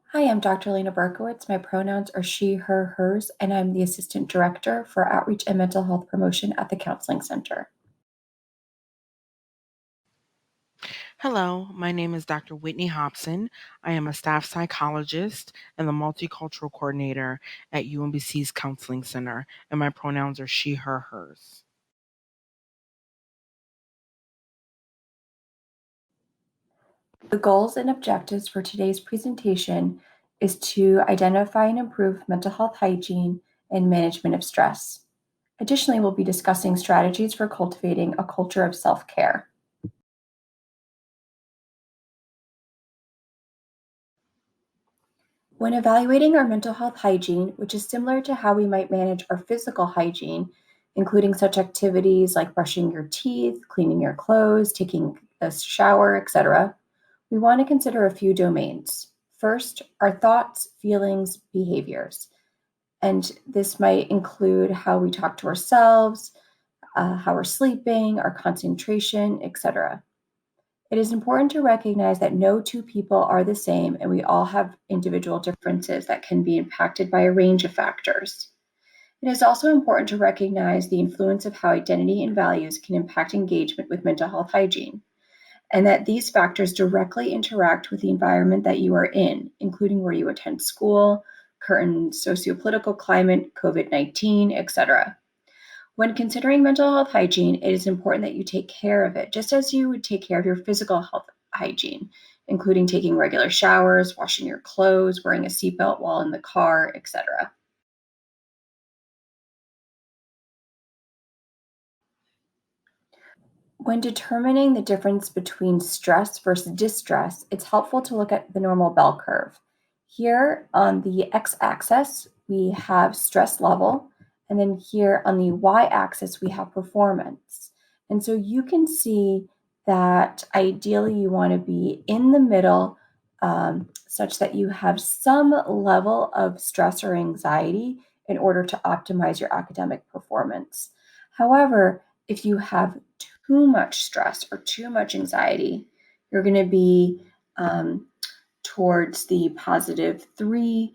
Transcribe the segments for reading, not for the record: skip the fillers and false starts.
Hi, I'm Dr. Lena Berkowitz. My pronouns are she, her, hers, and I'm the Assistant Director for Outreach and Mental Health Promotion at the Counseling Center. Hello, my name is Dr. Whitney Hobson. I am a staff psychologist and the multicultural coordinator at UMBC's Counseling Center, and my pronouns are she, her, hers. The goals and objectives for today's presentation is to identify and improve mental health hygiene and management of stress. Additionally, we'll be discussing strategies for cultivating a culture of self-care. When evaluating our mental health hygiene, which is similar to how we might manage our physical hygiene, including such activities like brushing your teeth, cleaning your clothes, taking a shower, etc., we want to consider a few domains. First, our thoughts, feelings, behaviors. And this might include how we talk to ourselves, how we're sleeping, our concentration, etc. It is important to recognize that no two people are the same, and we all have individual differences that can be impacted by a range of factors. It is also important to recognize the influence of how identity and values can impact engagement with mental health hygiene, and that these factors directly interact with the environment that you are in, including where you attend school, current sociopolitical climate, COVID-19, etc. When considering mental health hygiene, it is important that you take care of it, just as you would take care of your physical health hygiene, including taking regular showers, washing your clothes, wearing a seatbelt while in the car, etc. When determining the difference between stress versus distress, it's helpful to look at the normal bell curve. Here on the x-axis, we have stress level, and then here on the y-axis, we have performance. And so you can see that ideally you want to be in the middle, such that you have some level of stress or anxiety in order to optimize your academic performance. However, if you have too much stress or too much anxiety, you're going to be towards the +3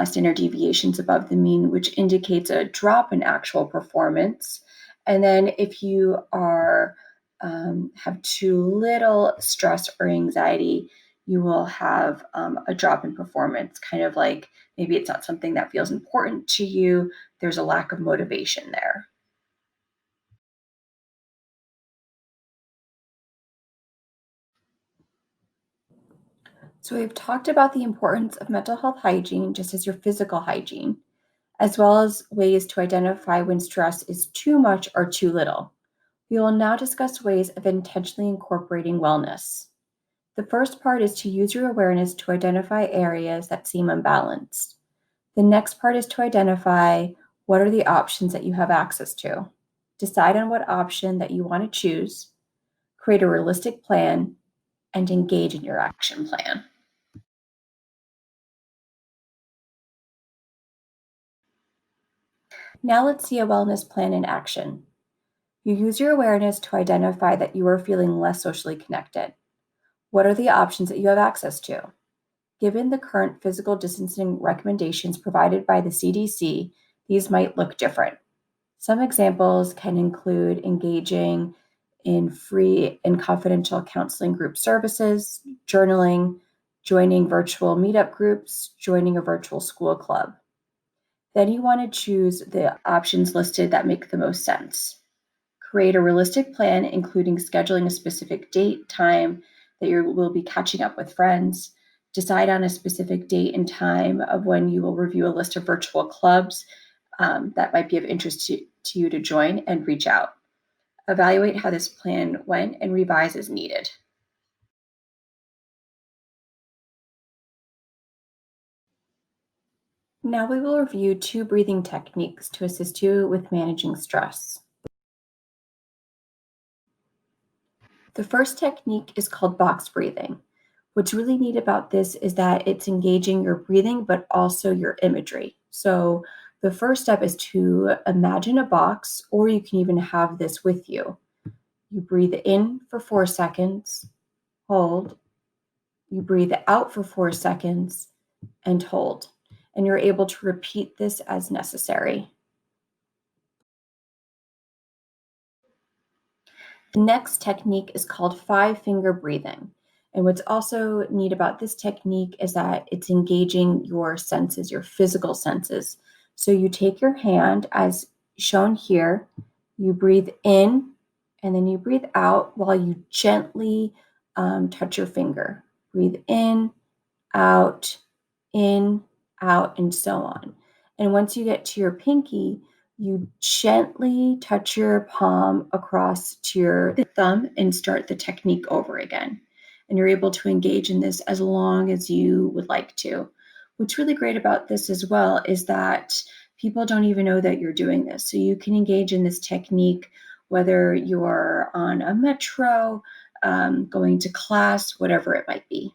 standard deviations above the mean, which indicates a drop in actual performance. And then if you are have too little stress or anxiety, you will have a drop in performance, kind of like maybe it's not something that feels important to you. There's a lack of motivation there. So we've talked about the importance of mental health hygiene, just as your physical hygiene, as well as ways to identify when stress is too much or too little. We will now discuss ways of intentionally incorporating wellness. The first part is to use your awareness to identify areas that seem unbalanced. The next part is to identify what are the options that you have access to. Decide on what option that you want to choose, create a realistic plan, and engage in your action plan. Now let's see a wellness plan in action. You use your awareness to identify that you are feeling less socially connected. What are the options that you have access to? Given the current physical distancing recommendations provided by the CDC, these might look different. Some examples can include engaging in free and confidential counseling group services, journaling, joining virtual meetup groups, joining a virtual school club. Then you want to choose the options listed that make the most sense. Create a realistic plan, including scheduling a specific date, time that you will be catching up with friends. Decide on a specific date and time of when you will review a list of virtual clubs that might be of interest to you to join, and reach out. Evaluate how this plan went and revise as needed. Now we will review 2 breathing techniques to assist you with managing stress. The first technique is called box breathing. What's really neat about this is that it's engaging your breathing, but also your imagery. So the first step is to imagine a box, or you can even have this with you. You breathe in for 4 seconds, hold. You breathe out for 4 seconds, and hold. And you're able to repeat this as necessary. The next technique is called 5-finger breathing. And what's also neat about this technique is that it's engaging your senses, your physical senses. So you take your hand as shown here, you breathe in, and then you breathe out while you gently touch your finger. Breathe out, in, out, and so on. And once you get to your pinky, you gently touch your palm across to your thumb and start the technique over again. And you're able to engage in this as long as you would like to. What's really great about this as well is that people don't even know that you're doing this. So you can engage in this technique whether you're on a metro, going to class, whatever it might be.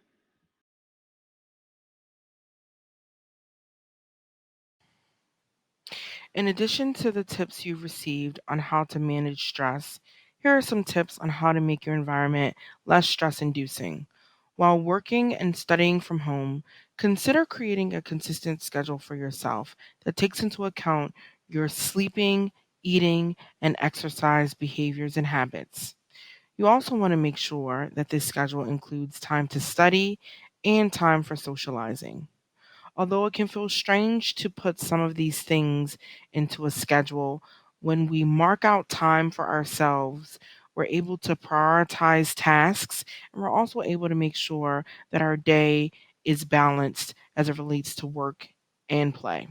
In addition to the tips you've received on how to manage stress, here are some tips on how to make your environment less stress inducing. While working and studying from home, consider creating a consistent schedule for yourself that takes into account your sleeping, eating, and exercise behaviors and habits. You also want to make sure that this schedule includes time to study and time for socializing. Although it can feel strange to put some of these things into a schedule, when we mark out time for ourselves, we're able to prioritize tasks and we're also able to make sure that our day is balanced as it relates to work and play.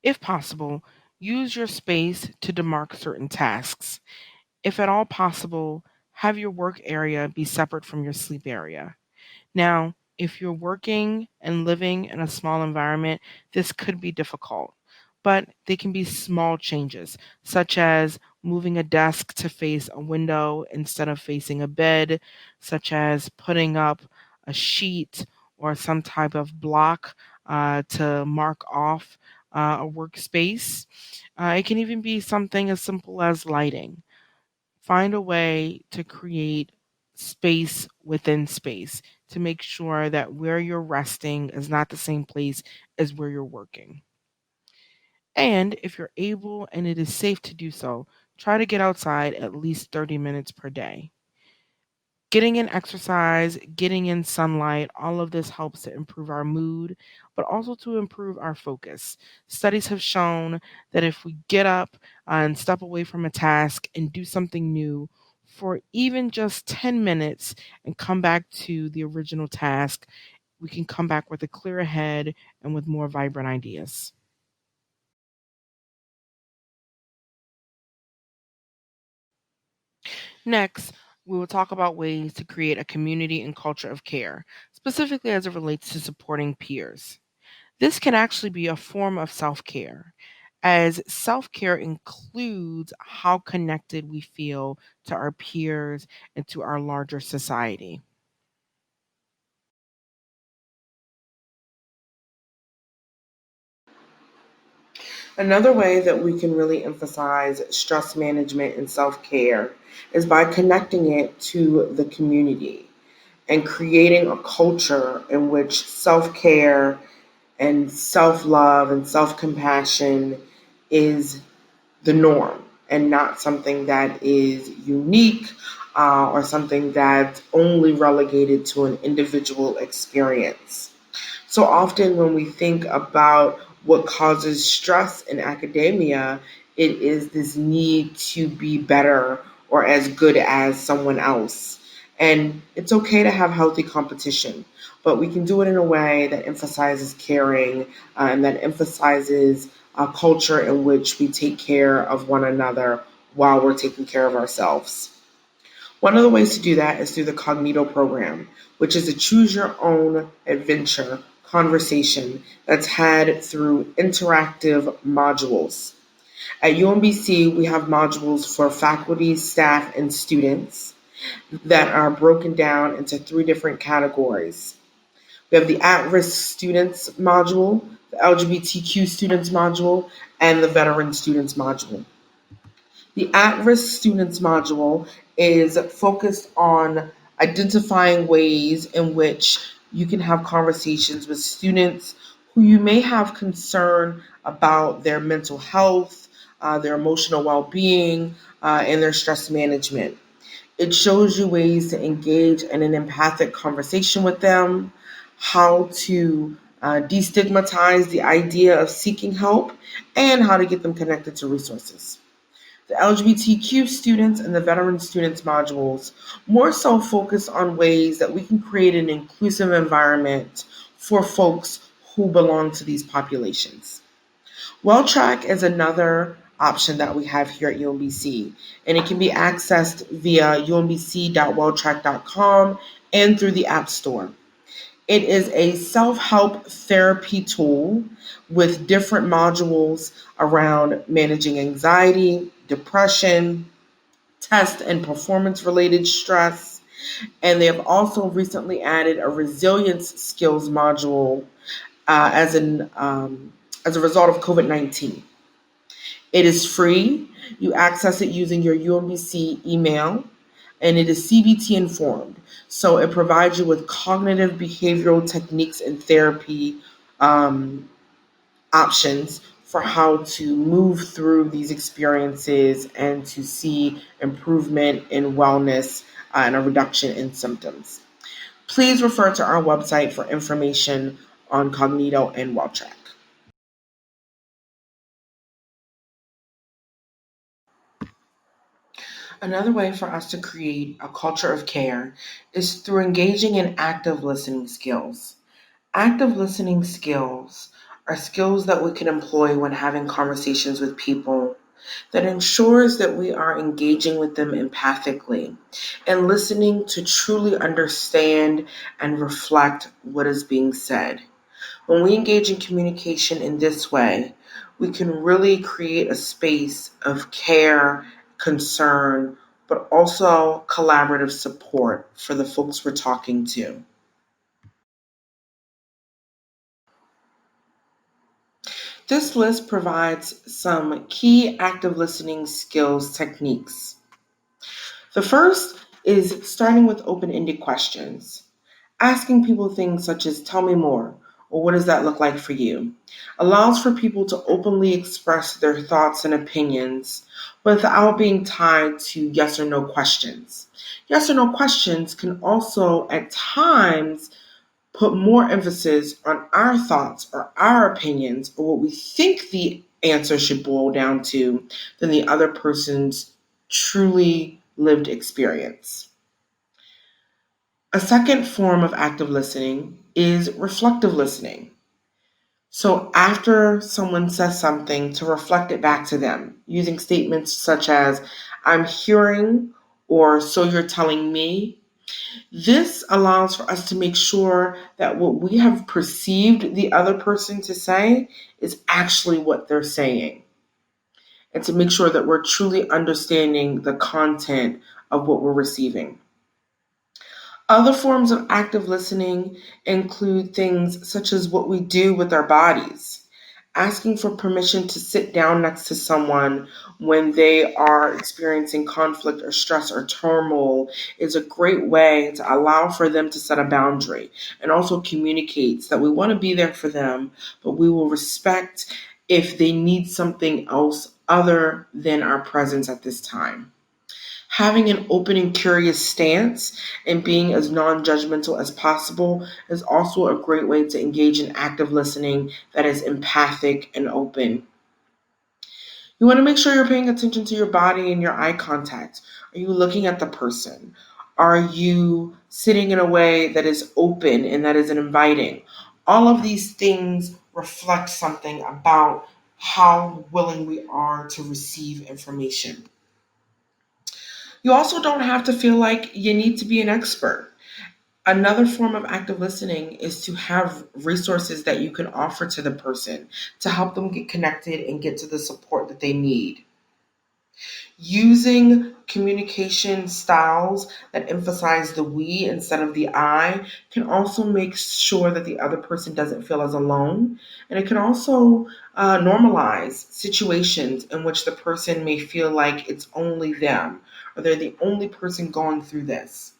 If possible, use your space to demark certain tasks. If at all possible, have your work area be separate from your sleep area. Now, if you're working and living in a small environment, this could be difficult, but they can be small changes, such as moving a desk to face a window instead of facing a bed, such as putting up a sheet or some type of block to mark off a workspace. It can even be something as simple as lighting. Find a way to create space within space to make sure that where you're resting is not the same place as where you're working. And if you're able and it is safe to do so, try to get outside at least 30 minutes per day. Getting in exercise, getting in sunlight, all of this helps to improve our mood, but also to improve our focus. Studies have shown that if we get up and step away from a task and do something new for even just 10 minutes and come back to the original task, we can come back with a clearer head and with more vibrant ideas. Next, we will talk about ways to create a community and culture of care, specifically as it relates to supporting peers. This can actually be a form of self care, as self care includes how connected we feel to our peers and to our larger society. Another way that we can really emphasize stress management and self care is by connecting it to the community and creating a culture in which self care and self love and self compassion is the norm and not something that is unique or something that's only relegated to an individual experience. So often, when we think about what causes stress in academia, it is this need to be better or as good as someone else. And it's okay to have healthy competition, but we can do it in a way that emphasizes caring and that emphasizes a culture in which we take care of one another while we're taking care of ourselves. One of the ways to do that is through the Cognito program, which is a choose your own adventure conversation that's had through interactive modules. At UMBC, we have modules for faculty, staff, and students that are broken down into three different categories. We have the at risk students module, the LGBTQ students module, and the veteran students module. The at-risk students module is focused on identifying ways in which You can have conversations with students who you may have concern about their mental health, their emotional well being, and their stress management. It shows you ways to engage in an empathic conversation with them, how to destigmatize the idea of seeking help, and how to get them connected to resources. The LGBTQ students and the veteran students modules more so focus on ways that we can create an inclusive environment for folks who belong to these populations. WellTrack is another option that we have here at UMBC, and it can be accessed via umbc.welltrack.com and through the App Store. It is a self help therapy tool with different modules around managing anxiety, depression, test and performance related stress. And they have also recently added a resilience skills module as a result of COVID-19. It is free. You access it using your UMBC email, and it is CBT informed. So it provides you with cognitive behavioral techniques and therapy um, options for how to move through these experiences and to see improvement in wellness and a reduction in symptoms. Please refer to our website for information on Cognito and WellTrack. Another way for us to create a culture of care is through engaging in active listening skills. Active listening skills are skills that we can employ when having conversations with people that ensures that we are engaging with them empathically and listening to truly understand and reflect what is being said. When we engage in communication in this way, we can really create a space of care, concern, but also collaborative support for the folks we're talking to. This list provides some key active listening skills techniques. The first is starting with open ended questions. Asking people things such as, tell me more, or what does that look like for you, allows for people to openly express their thoughts and opinions without being tied to yes or no questions. Yes or no questions can also, at times, put more emphasis on our thoughts or our opinions or what we think the answer should boil down to than the other person's truly lived experience. A second form of active listening is reflective listening. So, after someone says something, to reflect it back to them using statements such as, I'm hearing, or so you're telling me. This allows for us to make sure that what we have perceived the other person to say is actually what they're saying, and to make sure that we're truly understanding the content of what we're receiving. Other forms of active listening include things such as what we do with our bodies. Asking for permission to sit down next to someone when they are experiencing conflict or stress or turmoil is a great way to allow for them to set a boundary, and also communicates that we want to be there for them, but we will respect if they need something else other than our presence at this time. Having an open and curious stance and being as non judgmental as possible is also a great way to engage in active listening that is empathic and open. You want to make sure you're paying attention to your body and your eye contact. Are you looking at the person? Are you sitting in a way that is open and that is inviting? All of these things reflect something about how willing we are to receive information. You also don't have to feel like you need to be an expert. Another form of active listening is to have resources that you can offer to the person to help them get connected and get to the support that they need. Using communication styles that emphasize the we instead of the I can also make sure that the other person doesn't feel as alone. And it can also normalize situations in which the person may feel like it's only them or they're the only person going through this.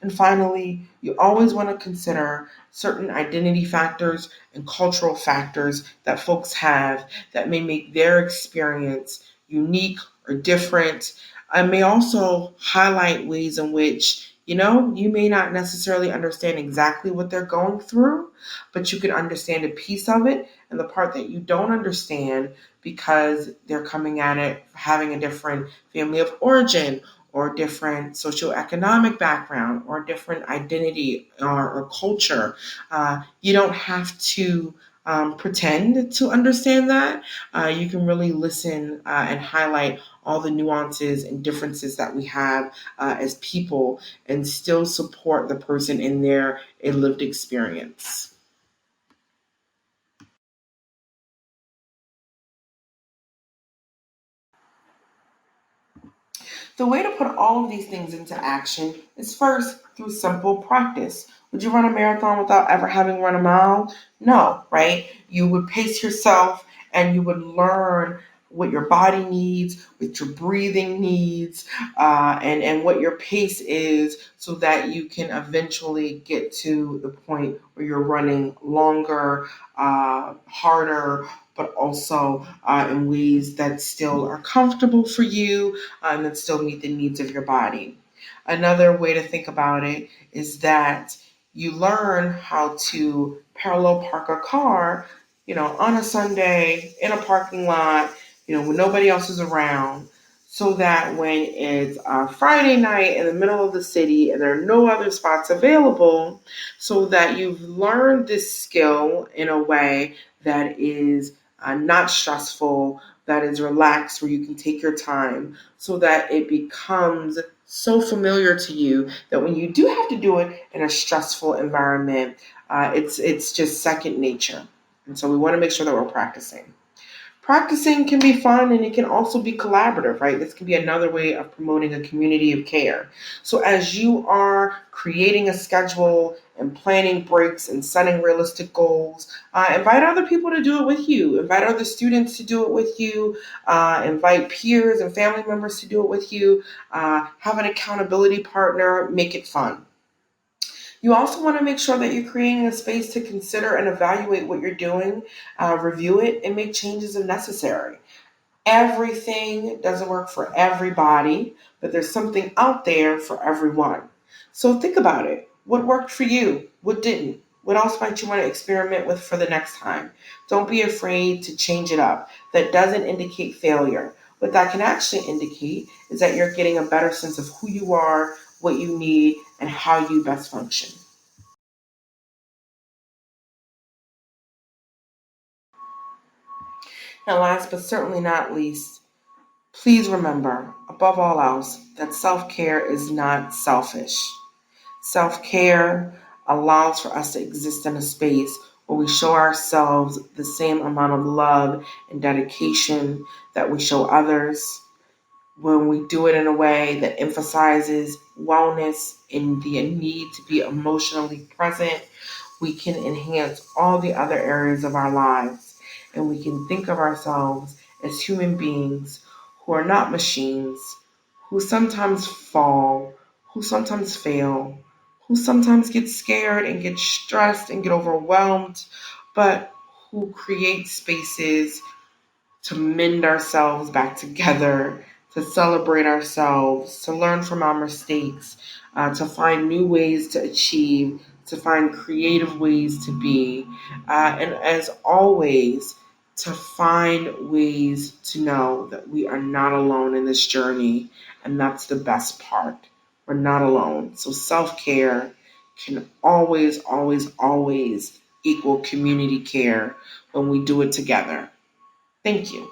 And finally, you always want to consider certain identity factors and cultural factors that folks have that may make their experience unique or different. I may also highlight ways in which, you may not necessarily understand exactly what they're going through, but you can understand a piece of it and the part that you don't understand because they're coming at it having a different family of origin or different socioeconomic background or different identity or culture. You don't have to pretend to understand that. You can really listen and highlight all the nuances and differences that we have as people and still support the person in their lived experience. The way to put all of these things into action is first through simple practice. Would you run a marathon without ever having run a mile? No, right? You would pace yourself and you would learn what your body needs, what your breathing needs, and what your pace is so that you can eventually get to the point where you're running longer, harder, but also in ways that still are comfortable for you and that still meet the needs of your body. Another way to think about it is that you learn how to parallel park a car, on a Sunday in a parking lot, when nobody else is around, so that when it's a Friday night in the middle of the city and there are no other spots available, so that you've learned this skill in a way that is not stressful, that is relaxed, where you can take your time, so that it becomes so familiar to you that when you do have to do it in a stressful environment, it's just second nature. And so we want to make sure that we're practicing. Practicing can be fun and it can also be collaborative, right? This can be another way of promoting a community of care. So, as you are creating a schedule and planning breaks and setting realistic goals, invite other people to do it with you. Invite other students to do it with you. Invite peers and family members to do it with you. Have an accountability partner. Make it fun. You also want to make sure that you're creating a space to consider and evaluate what you're doing, review it, and make changes if necessary. Everything doesn't work for everybody, but there's something out there for everyone. So think about it. What worked for you? What didn't? What else might you want to experiment with for the next time? Don't be afraid to change it up. That doesn't indicate failure. What that can actually indicate is that you're getting a better sense of who you are, what you need, and how you best function. And last but certainly not least, please remember, above all else, that self care is not selfish. Self care allows for us to exist in a space where we show ourselves the same amount of love and dedication that we show others. When we do it in a way that emphasizes wellness and the need to be emotionally present, we can enhance all the other areas of our lives. And we can think of ourselves as human beings who are not machines, who sometimes fall, who sometimes fail, who sometimes get scared and get stressed and get overwhelmed, but who create spaces to mend ourselves back together, to celebrate ourselves, to learn from our mistakes, to find new ways to achieve, to find creative ways to be, and as always, to find ways to know that we are not alone in this journey, and that's the best part. We're not alone. So self care can always, always, always equal community care when we do it together. Thank you.